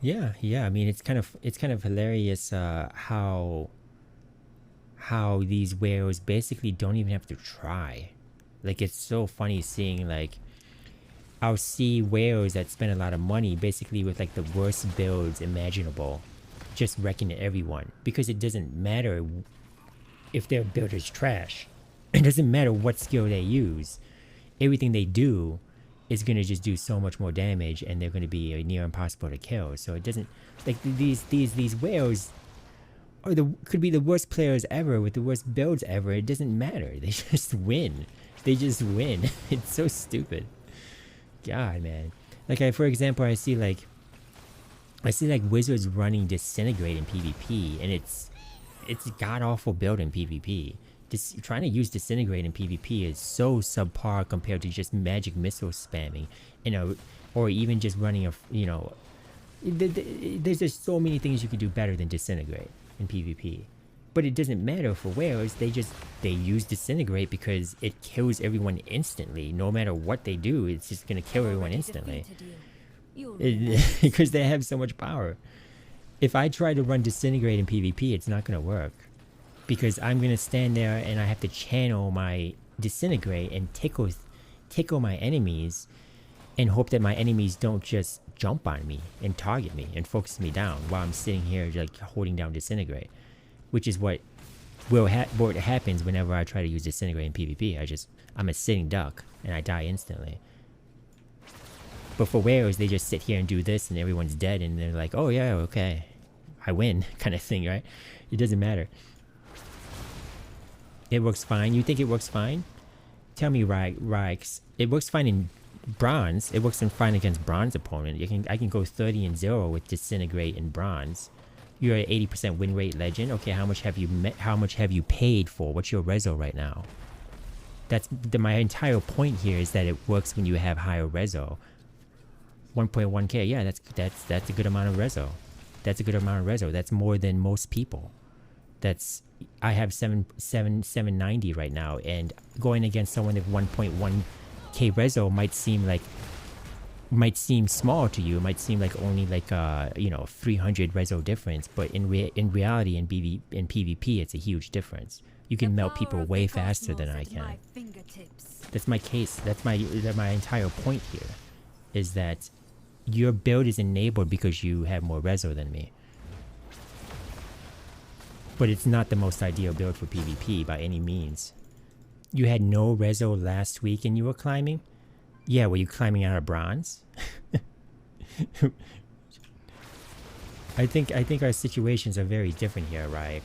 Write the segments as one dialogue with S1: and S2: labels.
S1: Yeah. I mean, it's kind of hilarious how these whales basically don't even have to try. Like it's so funny seeing like I'll see whales that spend a lot of money basically with like the worst builds imaginable, just wrecking everyone because it doesn't matter if their build is trash. It doesn't matter what skill they use. Everything they do is gonna just do so much more damage, and they're gonna be near impossible to kill. So it doesn't like these whales are the could be the worst players ever with the worst builds ever. It doesn't matter. They just win. They just win. It's so stupid. God, man. Like for example, I see like wizards running disintegrate in PvP, and it's god awful build in PvP. Just trying to use disintegrate in PvP is so subpar compared to just magic missile spamming, or even just running there's just so many things you can do better than disintegrate in PvP. But it doesn't matter for whales. They use disintegrate because it kills everyone instantly. No matter what they do, it's just gonna kill everyone instantly. Because they have so much power. If I try to run disintegrate in PvP, it's not gonna work. Because I'm gonna stand there and I have to channel my disintegrate and tickle my enemies and hope that my enemies don't just jump on me and target me and focus me down while I'm sitting here like holding down disintegrate. Which is what happens whenever I try to use disintegrate in PvP. I'm a sitting duck and I die instantly. But for whales, they just sit here and do this and everyone's dead and they're like, oh yeah, okay, I win, kind of thing, right? It doesn't matter. It works fine. You think it works fine? Tell me, Rykes. It works fine in bronze. It works fine against bronze opponent. I can go 30-0 with disintegrate in bronze. You're at 80% win rate legend. Okay, how much have you paid for? What's your reso right now? That's my entire point here is that it works when you have higher reso. 1.1k. Yeah, that's a good amount of reso. That's a good amount of reso. That's more than most people. I have 790 right now, and going against someone with 1.1k reso might seem small to you. It might seem like only like 300 reso difference, but in reality in PvP it's a huge difference. You can melt people way faster than I can. That's my case. That's my entire point here, is that your build is enabled because you have more reso than me. But it's not the most ideal build for PvP by any means. You had no reso last week and you were climbing? Yeah, were you climbing out of bronze? I think our situations are very different here, right?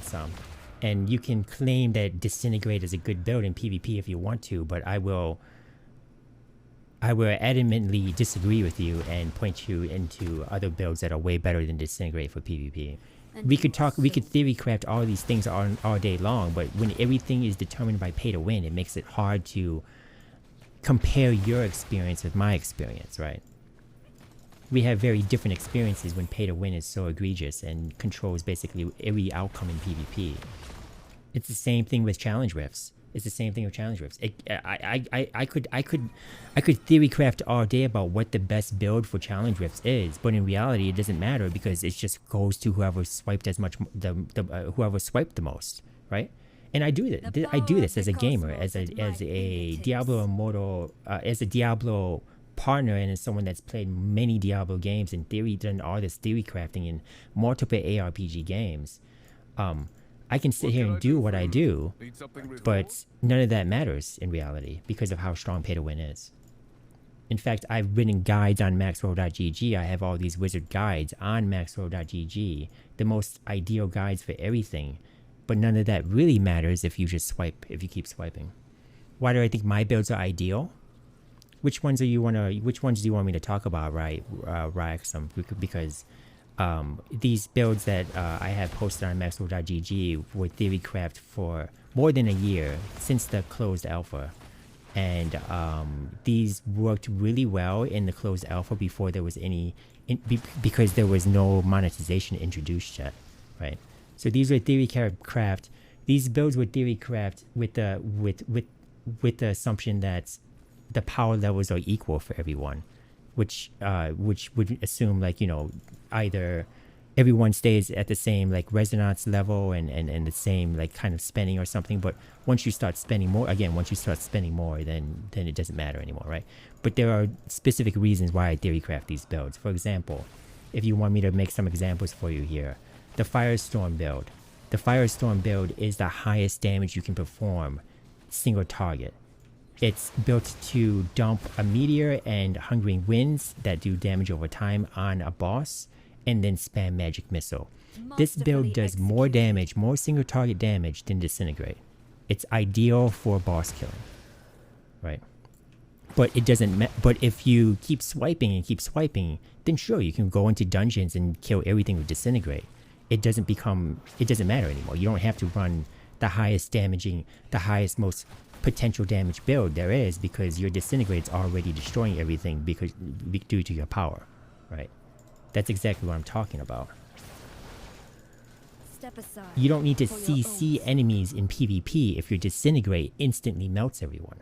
S1: And you can claim that disintegrate is a good build in PvP if you want to, but I will adamantly disagree with you and point you into other builds that are way better than disintegrate for PvP. We could theory craft all these things all day long, but when everything is determined by pay to win, it makes it hard to compare your experience with my experience, right? We have very different experiences when pay to win is so egregious and controls basically every outcome in PvP. It's the same thing with challenge rifts. I could theory craft all day about what the best build for challenge rifts is, but in reality it doesn't matter because it just goes to whoever swiped whoever swiped the most, right? And I do this as a gamer, as a Diablo Immortal, as a Diablo partner, and as someone that's played many Diablo games and done all this theory crafting in multiple ARPG games. I can sit here and do what I do, but none of that matters in reality because of how strong pay to win is. In fact, I've written guides on maxroll.gg. I have all these wizard guides on maxroll.gg, the most ideal guides for everything. But none of that really matters if you keep swiping. Why do I think my builds are ideal? Which ones do you want me to talk about, right, Raxum? Because these builds that I have posted on maxroll.gg were theory craft for more than a year since the closed alpha. And these worked really well in the closed alpha before there was because there was no monetization introduced yet, right? So these were theory craft. These builds were theory craft with the assumption that the power levels are equal for everyone, which would assume, like, either everyone stays at the same like resonance level and the same like kind of spending or something, but once you start spending more, again, once you start spending more, then it doesn't matter anymore, right? But there are specific reasons why I theory craft these builds. For example, if you want me to make some examples for you here, the Firestorm build. The Firestorm build is the highest damage you can perform single target. It's built to dump a meteor and hungering winds that do damage over time on a boss, and then spam magic missile. This build does more damage, more single target damage than disintegrate. It's ideal for boss killing, right? But it doesn't. But if you keep swiping and keep swiping, then sure, you can go into dungeons and kill everything with disintegrate. It doesn't matter anymore. You don't have to run the highest damaging, the highest most potential damage build there is, because your disintegrate's already destroying everything due to your power, right? That's exactly what I'm talking about.
S2: Step aside.
S1: You don't need to CC enemies in PvP if your disintegrate instantly melts everyone.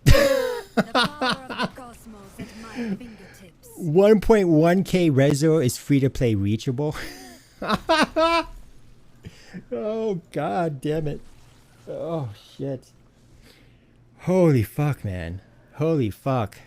S2: The power of the cosmos at my fingertips.
S1: 1.1k Rezo is free to play reachable. Oh god damn it. Oh shit. Holy fuck, man. Holy fuck.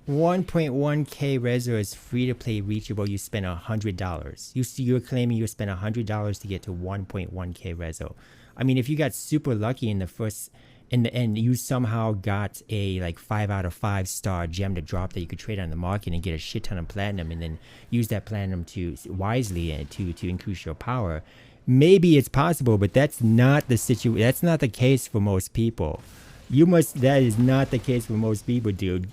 S1: 1.1k Rezo is free to play reachable. You spend $100. You're claiming you spent $100 to get to 1.1k Rezo. I mean, if you got super lucky in the end, you somehow got a like 5 out of 5 star gem to drop that you could trade on the market and get a shit ton of platinum, and then use that platinum to wisely and to increase your power. Maybe it's possible, but that's not the situation. That's not the case for most people. That is not the case for most people, dude.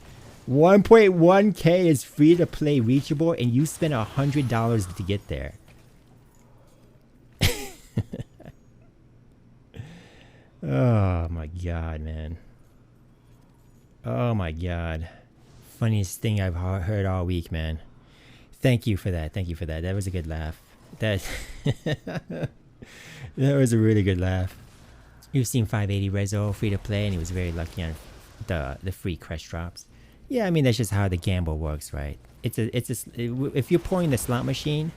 S1: 1.1k is free to play reachable, and you spent $100 to get there. Oh my god, man. Oh my god. Funniest thing I've heard all week, man. Thank you for that. Thank you for that. That was a good laugh. That was a really good laugh. You've seen 580 Rezo free to play, and he was very lucky on the free crush drops. Yeah, I mean, that's just how the gamble works, right? If you're pouring the slot machine,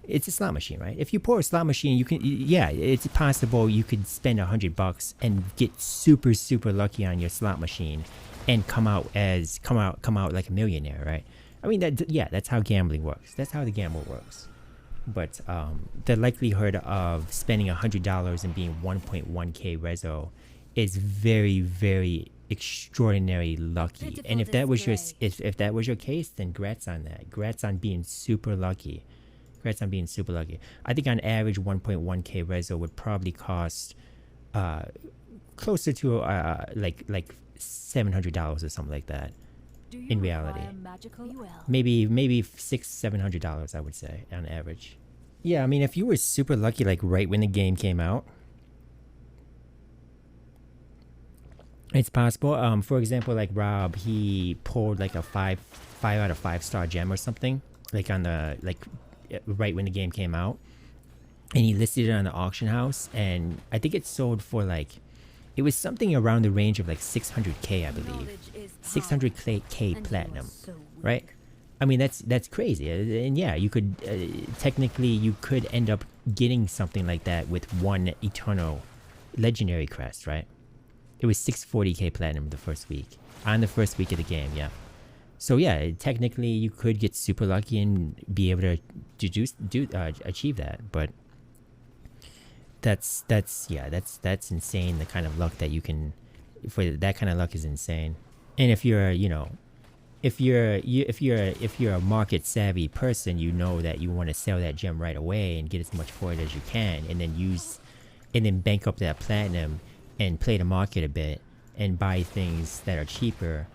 S1: it's a slot machine, right? If you pour a slot machine, it's possible you could spend $100 and get super lucky on your slot machine and come out like a millionaire, right? I mean, that's how gambling works. That's how the gamble works. But the likelihood of spending $100 and being 1.1k Rezo is very extraordinary lucky. And if that was your case, then grats on that. Grats on being super lucky. Congrats on being super lucky. I think on average 1.1k Rezo would probably cost closer to like $700 or something like that. In reality, maybe $600-700 I would say on average. Yeah, I mean, if you were super lucky, like right when the game came out, it's possible. For example, like Rob, he pulled like a 5 out of 5 star gem or something, like on the right when the game came out, and he listed it on the auction house, and I think it sold for it was something around the range of like 600k, I believe. 600k platinum, right? I mean, that's crazy. And yeah, you could technically you could end up getting something like that with one eternal legendary crest, right? It was 640k platinum the first week, on the first week of the game. Yeah. So yeah, technically you could get super lucky and be able to achieve that, but that's insane. The kind of luck that you can, for that kind of luck is insane. And if you're a market savvy person, you know that you want to sell that gem right away and get as much for it as you can, and then bank up that platinum and play the market a bit and buy things that are cheaper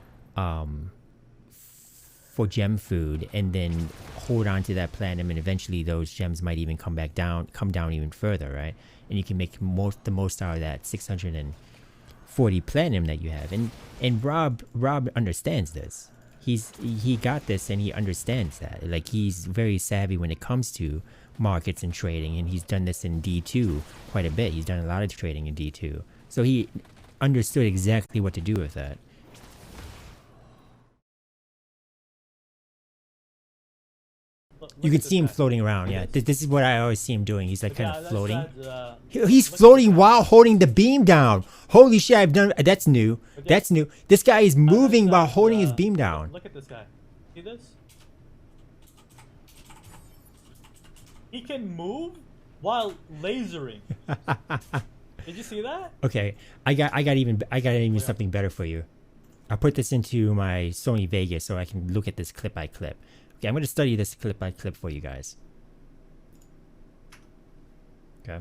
S1: for gem food, and then hold on to that platinum, and eventually those gems might even come down even further, right? And you can make the most out of that 640 platinum that you have. And Rob understands this. He got this, and he understands that. Like, he's very savvy when it comes to markets and trading, and he's done this in D2 quite a bit. He's done a lot of trading in D2. So he understood exactly what to do with that. You
S3: at
S1: can
S3: this
S1: see him
S3: guy.
S1: floating around.
S3: Look
S1: Yeah,
S3: at this.
S1: this is what I always see him doing. He's like kind
S3: Yeah,
S1: of
S3: that's
S1: floating.
S3: look
S1: He's
S3: at this
S1: floating
S3: guy.
S1: while holding the beam down. Holy shit! I've done. That's new.
S3: But yeah,
S1: That's new. This guy is moving while
S3: that's,
S1: holding his beam down.
S3: Look at this guy. See this? He can move while lasering. Did you see that?
S1: Okay, I got even
S3: Yeah.
S1: something better for you. I'll put this into my Sony Vegas so I can look at this clip by clip. Okay, I'm gonna study this clip by clip for you guys. Okay.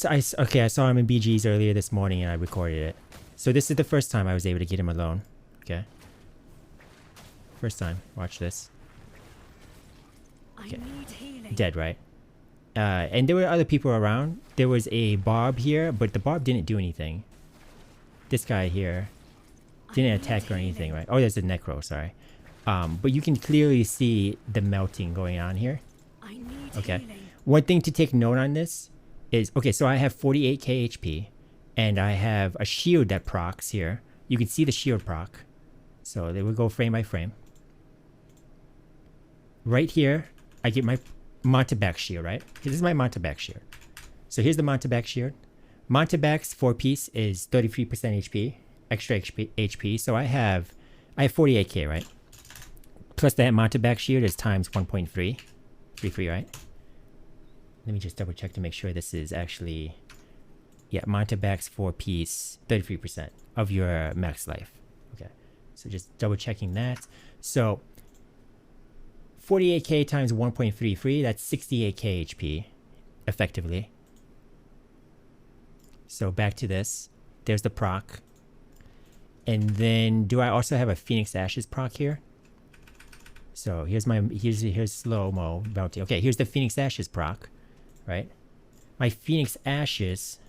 S1: I saw him in BG's earlier this morning and I recorded it. So this is the first time I was able to get him alone. Okay. First time. Watch this.
S2: I need healing.
S1: Dead, right? And there were other people around. There was a Bob here, but the Bob didn't do anything. This guy here didn't attack or anything, right? Oh, there's a Necro, sorry. But you can clearly see the melting going on here.
S2: I need
S1: Okay.
S2: healing.
S1: One thing to take note on this is, okay, so I have 48k HP, and I have a shield that procs here. You can see the shield proc. So they will go frame by frame. Right here, I get my Montebac shield, right? This is my Montebac shield. So here's the Montebac shield. Montebac's 4-piece is 33% HP, extra HP. So I have 48k, right? Plus that Montebac shield is times 1.33, right? Let me just double check to make sure this is actually, yeah, Montebac's 4-piece, 33% of your max life. Okay, so just double checking that. So 48k times 1.33, that's 68k HP, effectively. So back to this. There's the proc. And then, do I also have a Phoenix Ashes proc here? So here's slow-mo bounty. Okay, here's the Phoenix Ashes proc, right? My Phoenix Ashes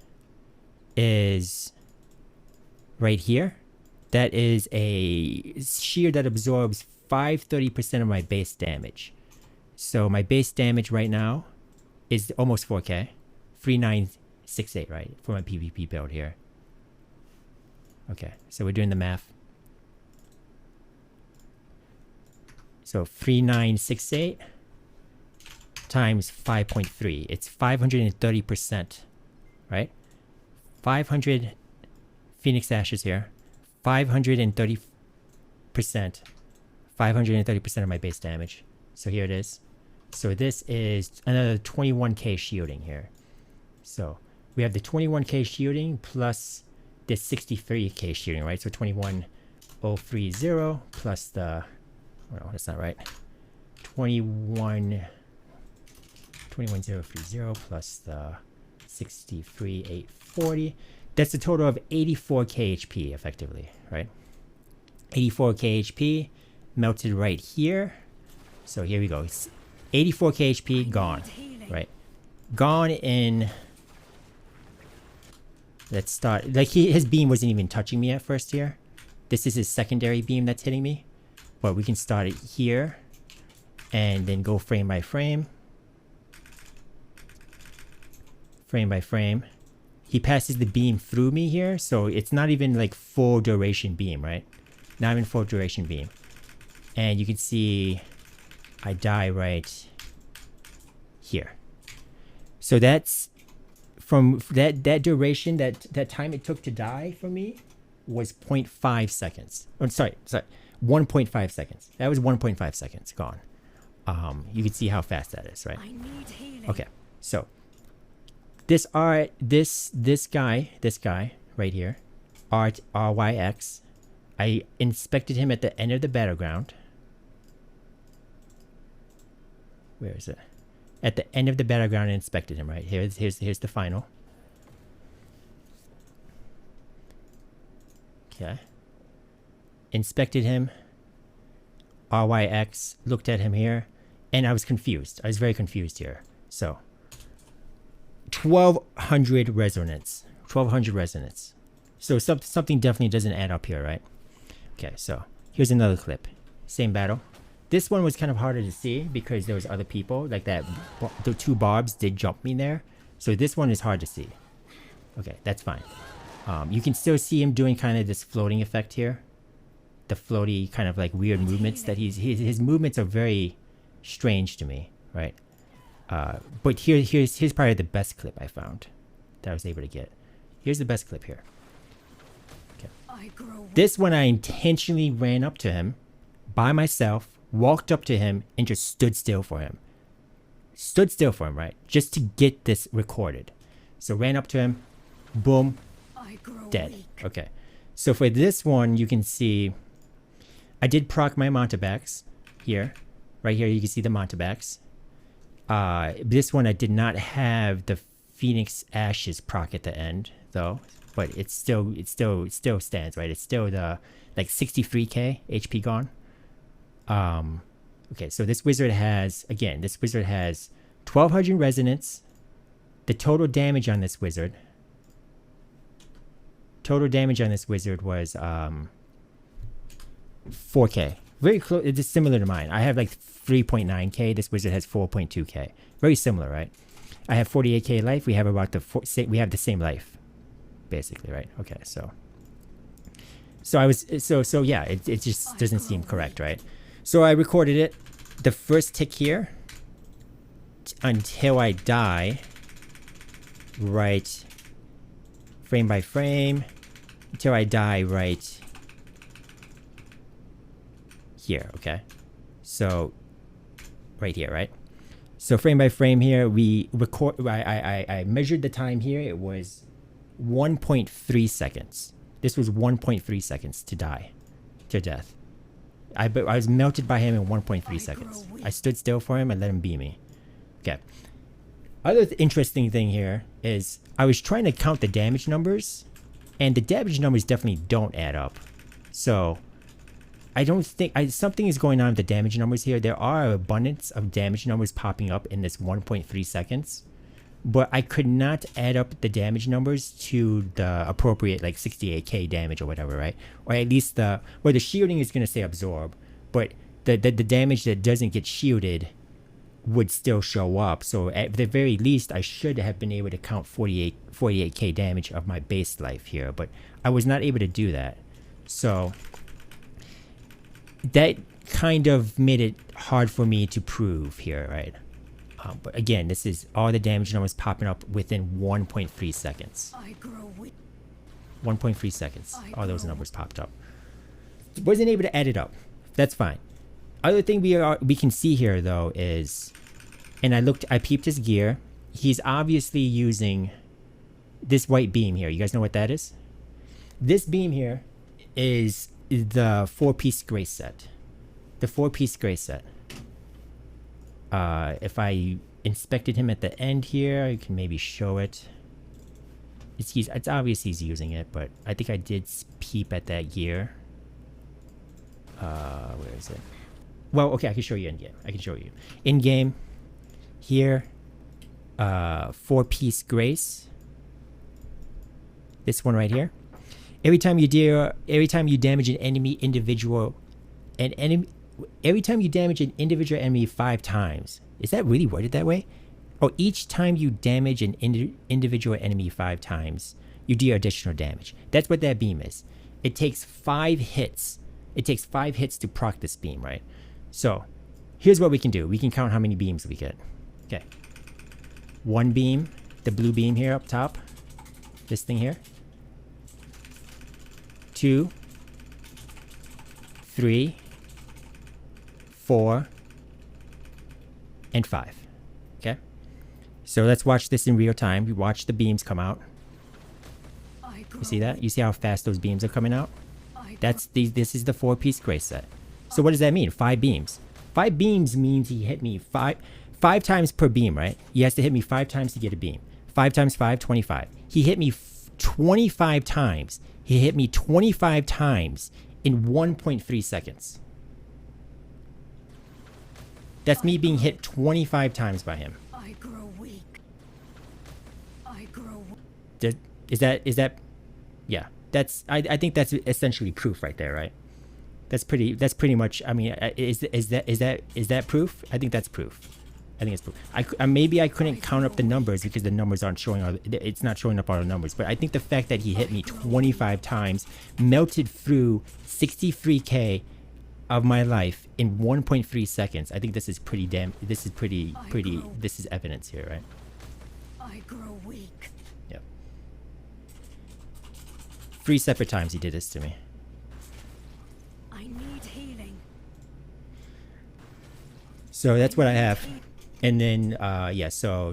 S1: is right here. That is a shield that absorbs 530% of my base damage. So my base damage right now is almost 4k. 3968, right? For my PvP build here. Okay, so we're doing the math. So 3968 times 5.3. It's 530%, right? 500 Phoenix Ashes here. 530%. 530% of my base damage. So here it is. So this is another 21k shielding here. So we have the 21k shielding plus the 63k shielding, right? So 21030 plus the, oh no, that's not right. 21030 plus the 63840. That's a total of 84k HP effectively, right? 84k HP melted right here. So here we go. It's 84k HP gone, right? Gone in. Let's start. Like his beam wasn't even touching me at first here. This is his secondary beam that's hitting me. But we can start it here and then go frame by frame. Frame by frame. He passes the beam through me here, so it's not even like full duration beam, right? Not even full duration beam. And you can see I die right here. So that's from that duration, that time it took to die for me was 0.5 seconds. Oh, sorry, 1.5 seconds. That was 1.5 seconds gone. You can see how fast that is, right?
S2: I need healing.
S1: Okay, so this guy right here, RYX, I inspected him at the end of the battleground. Where is it? At the end of the battleground, I inspected him. Right here's the final. Okay. Inspected him. RYX looked at him here, and I was confused. I was very confused here. So 1200 resonance. 1200 resonance. So something definitely doesn't add up here, right? Okay, so here's another clip. Same battle. This one was kind of harder to see because there was other people like that. The two Bobs did jump me there. So this one is hard to see. Okay, that's fine. You can still see him doing kind of this floating effect here. the floaty kind of like weird movements that his movements are very strange to me, right? But here's probably the best clip I found that I was able to get. Here's the best clip here. Okay. This one I intentionally ran up to him by myself, walked up to him, and just stood still for him. Stood still for him, right? Just to get this recorded. So ran up to him, boom, dead. Okay. So for this one, you can see I did proc my Montebax here. Right here, you can see the Montebax. This one I did not have the Phoenix Ashes proc at the end though, but it still stands, right? It's still the like 63k HP gone. Okay, so this wizard has 1200 resonance. The total damage on this wizard was 4k. Very close. It's similar to mine. I have like 3.9k. This wizard has 4.2k. Very similar, right? I have 48k life. We have about we have the same life, basically, right? Okay, so yeah, it just doesn't seem correct, right? So I recorded it. The first tick here until I die, right? Frame by frame until I die, right here. Okay, so right here, right? So frame by frame here, we record. I measured the time here. It was 1.3 seconds. This was 1.3 seconds to die, to death. I was melted by him in 1.3 seconds. I stood still for him and let him beat me. Okay. Other interesting thing here is I was trying to count the damage numbers, and the damage numbers definitely don't add up. So I don't think something is going on with the damage numbers here. There are an abundance of damage numbers popping up in this 1.3 seconds, but I could not add up the damage numbers to the appropriate like 68k damage or whatever, right? Or at least the shielding is going to say absorb, but the damage that doesn't get shielded would still show up. So at the very least, I should have been able to count 48k damage of my base life here, but I was not able to do that. So that kind of made it hard for me to prove here, right? But again, this is all the damage numbers popping up within 1.3 seconds. 1.3 seconds, all those numbers popped up. Wasn't able to add it up. That's fine. Other thing we can see here though is, and I peeped his gear. He's obviously using this white beam here. You guys know what that is? This beam here is the 4-piece grace set. The 4-piece grace set. If I inspected him at the end here, I can maybe show it. It's obvious he's using it, but I think I did peep at that gear. Where is it? Well, okay, I can show you in game. I can show you in game. Here, 4-piece grace. This one right here. Every time you damage an enemy individual, every time you damage an individual enemy 5 times. Is that really worded that way? Oh, each time you damage an individual enemy 5 times, you deal additional damage. That's what that beam is. It takes 5 hits. It takes 5 hits to proc this beam, right? So, here's what we can do. We can count how many beams we get. Okay. 1 beam, the blue beam here up top. This thing here. 2, 3, 4, and 5. Okay? So let's watch this in real time. We watch the beams come out. You see that? You see how fast those beams are coming out? This is the 4-piece grace set. So what does that mean? 5 beams. 5 beams means he hit me 5 times per beam, right? He has to hit me 5 times to get a beam. 5 times 5, 25. He hit me 25 times. He hit me 25 times in 1.3 seconds. That's me being hit 25 times by him.
S2: I grow weak.
S1: Is that yeah, I think that's essentially proof right there, right? That's pretty much, I mean, is that proof? I think that's proof. I think it's maybe I couldn't count up the numbers because the numbers aren't showing. It's not showing up all the numbers. But I think the fact that he hit me 25 times, melted through 63k of my life in 1.3 seconds. I think this is pretty damn. This is pretty. This is evidence here, right?
S2: I grow weak.
S1: Yep. 3 separate times he did this to me.
S2: I need healing.
S1: So that's what I have. And then, yeah, so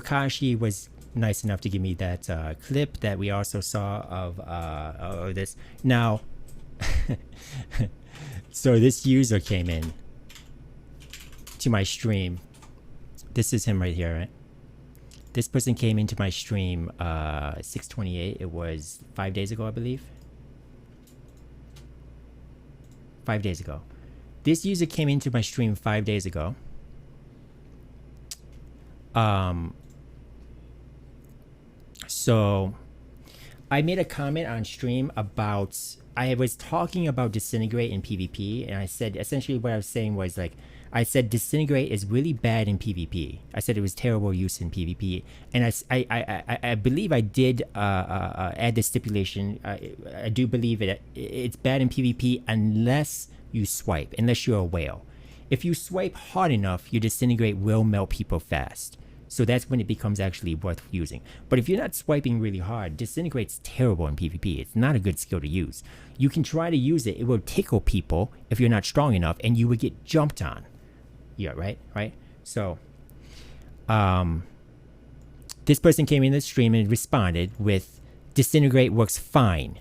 S1: Kashi was nice enough to give me that clip that we also saw of this. Now, so this user came in to my stream. This is him right here, right? This person came into my stream 6/28. It was 5 days ago, I believe. 5 days ago. This user came into my stream 5 days ago. So I made a comment on stream about, I was talking about Disintegrate in PvP, and I said essentially what I was saying was like, I said Disintegrate is really bad in PvP. I said it was terrible use in PvP, and I believe I did add the stipulation. I do believe it's bad in PvP unless you swipe, unless you're a whale. If you swipe hard enough, your Disintegrate will melt people fast. So that's when it becomes actually worth using. But if you're not swiping really hard, Disintegrate's terrible in PvP. It's not a good skill to use. You can try to use it. It will tickle people if you're not strong enough, and you will get jumped on. Yeah, right? Right? So, this person came in the stream and responded with, Disintegrate works fine.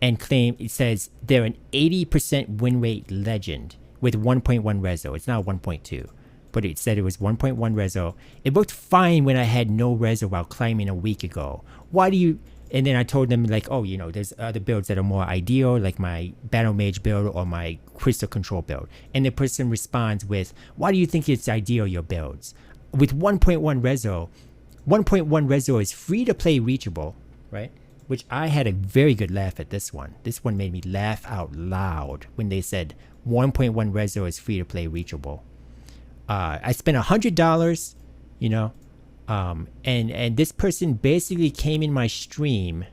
S1: And it says, they're an 80% win rate legend with 1.1 reso. It's now 1.2. But it said it was 1.1 reso. It worked fine when I had no reso while climbing a week ago. Why do you... And then I told them like, oh, you know, there's other builds that are more ideal, like my Battle Mage build or my Crystal Control build. And the person responds with, why do you think it's ideal, your builds? With 1.1 reso, 1.1 reso is free to play reachable, right? Which I had a very good laugh at this one. This one made me laugh out loud when they said 1.1 reso is free to play reachable. I spent $100, you know, and this person basically came in my stream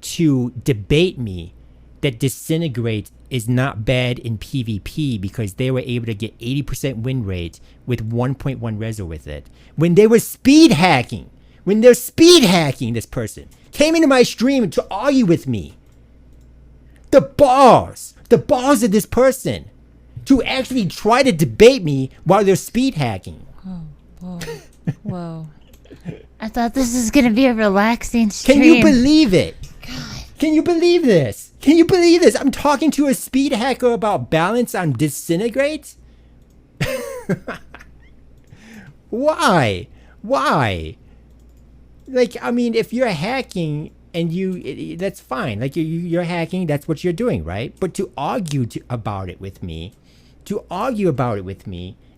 S1: to debate me that Disintegrate is not bad in PvP because they were able to get 80% win rate with 1.1 reso with it. When they were speed hacking, this person came into my stream to argue with me. The balls of this person to actually try to debate me while they're speed hacking.
S4: Oh, whoa, whoa. I thought this was going to be a relaxing stream.
S1: Can you believe it?
S4: God.
S1: Can you believe this? Can you believe this? I'm talking to a speed hacker about balance on Disintegrate? Why? Like, I mean, if you're hacking and that's fine. Like, you're hacking, that's what you're doing, right? But to argue about it with me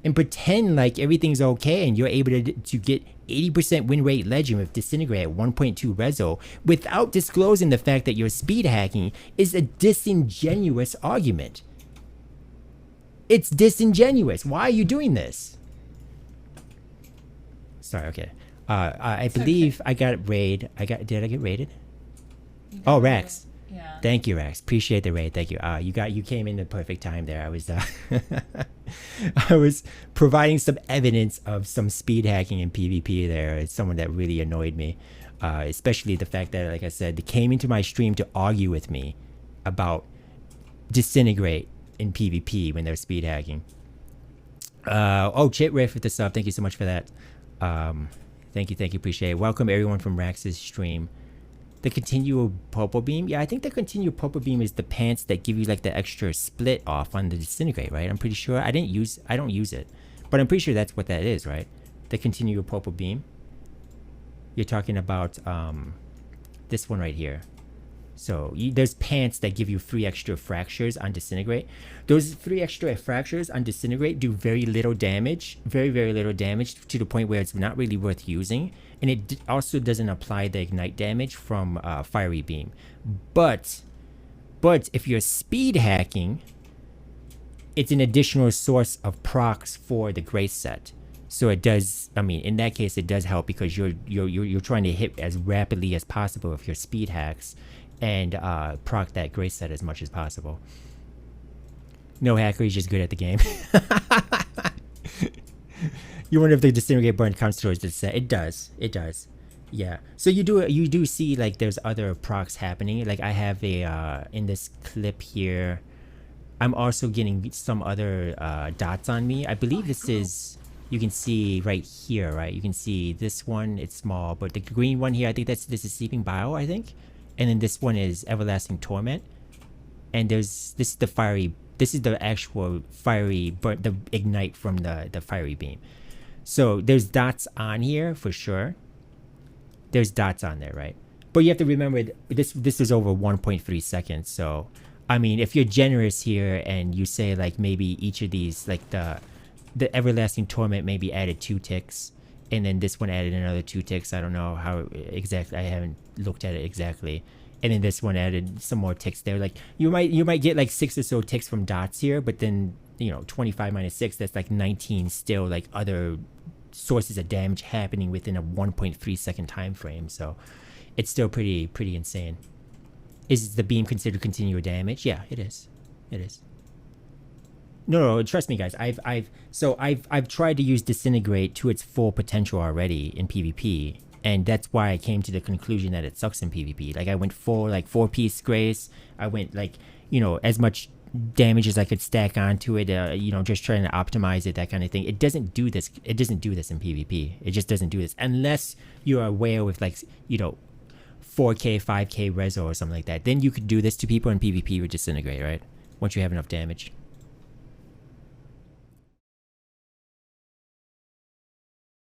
S1: and pretend like everything's okay and you're able to get 80% win rate legend with Disintegrate at 1.2 reso without disclosing the fact that you're speed hacking is a disingenuous argument. It's disingenuous. Why are you doing this? Sorry, okay. I believe I got raid. Did I get raided? Oh, Rax.
S4: Yeah.
S1: Thank you, Rax. Appreciate the raid. Thank you. You came in the perfect time there. I was I was providing some evidence of some speed hacking in PvP there. It's someone that really annoyed me. Especially the fact that, like I said, they came into my stream to argue with me about Disintegrate in PvP when they're speed hacking. Oh, Chit Riff with the sub. Thank you so much for that. Thank you, appreciate it. Welcome everyone from Rax's stream. The continual purple beam, yeah, I think the continual purple beam is the pants that give you like the extra split off on the Disintegrate, right? I'm pretty sure. I don't use it, but I'm pretty sure that's what that is, right? The continual purple beam. You're talking about this one right here. So there's pants that give you 3 extra fractures on Disintegrate. Those 3 extra fractures on Disintegrate do very little damage, very little damage, to the point where it's not really worth using. And it also doesn't apply the ignite damage from Fiery Beam. But if you're speed hacking, it's an additional source of procs for the grace set. So it does. I mean, in that case, it does help because you're trying to hit as rapidly as possible with your speed hacks, and proc that grace set as much as possible. No hacker, he's just good at the game. You wonder if the disintegrate burn counts towards the set. It does. It does. Yeah. So you do see like there's other procs happening. Like I have a in this clip here, I'm also getting some other dots on me. I believe this is, you can see right here, right? You can see this one, it's small, but the green one here, I think this is Sleeping Bio, I think. And then this one is Everlasting Torment. And this is the fiery, this is the actual fiery, the ignite from the fiery beam. So there's dots on here for sure. There's dots on there, right? But you have to remember this is over 1.3 seconds. So I mean, if you're generous here and you say like maybe each of these, like the Everlasting Torment maybe added 2 ticks, and then this one added another 2 ticks. I don't know how exactly, I haven't looked at it exactly. And then this one added some more ticks there. Like you might get like 6 or so ticks from dots here, but then 25 minus 6, that's like 19 still, like other sources of damage happening within a 1.3 second time frame. So it's still pretty insane. Is the beam considered continual damage? Yeah, it is. It is. No, trust me, guys. I've tried to use Disintegrate to its full potential already in PvP, and that's why I came to the conclusion that it sucks in PvP. Like I went full like 4-piece grace. I went like as much damage as I could stack onto it. Just trying to optimize it, that kind of thing. It doesn't do this. It doesn't do this in PvP. It just doesn't do this unless you're aware with like 4K, 5K reso or something like that. Then you could do this to people in PvP with Disintegrate, right? Once you have enough damage.